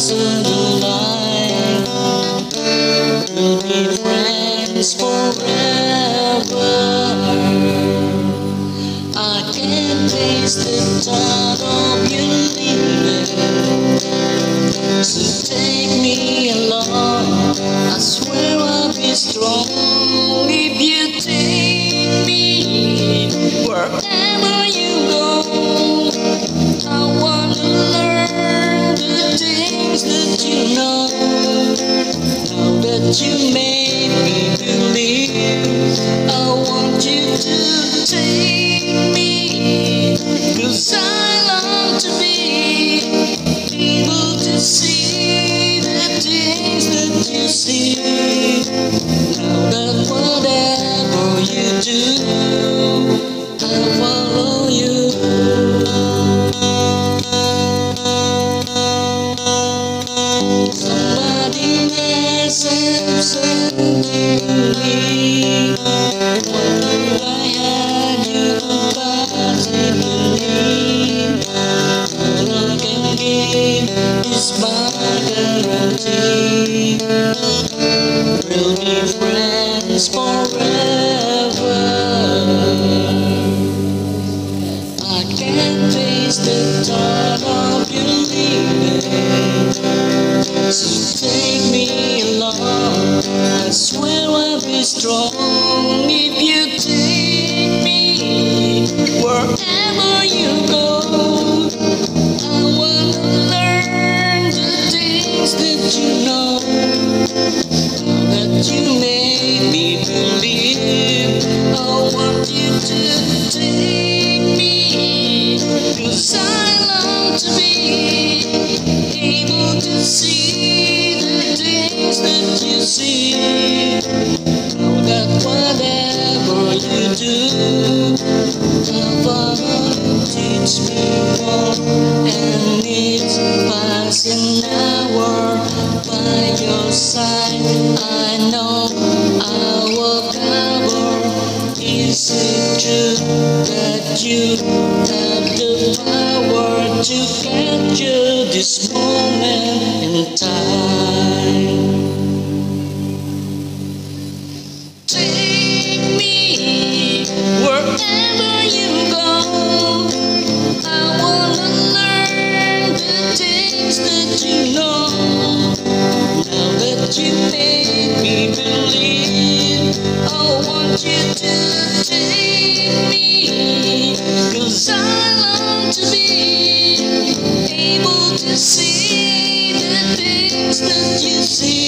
the line. We'll be friends forever. I can't taste the thought of you leaving, so take me along. I swear I'll be strong if you take me wherever you go. I wanna learn the things that you know. Now that you made me believe, I want you to take me, 'cause I long to be able to see the things that you see. Now that whatever you do, I'll follow you. Somebody has said to me, what if I had you believe? All I can give is my guarantee. We'll be friends forever. I can't face the thought of you leaving, so take me along. I swear I'll be strong if you take me wherever you go. I wanna learn the things that you know. Now that you made me believe, I want you to take me, 'cause I long to be able to see the things that you see. Know that whatever you do, I'll teach me more, and it's past an hour by your side. I know I will cover. Is it true that you have the power to capture this moment in time? Take me wherever you go. I wanna learn the things that you know. Now that you made me believe, I want you to take me, 'cause I long to be able to see the things that you see.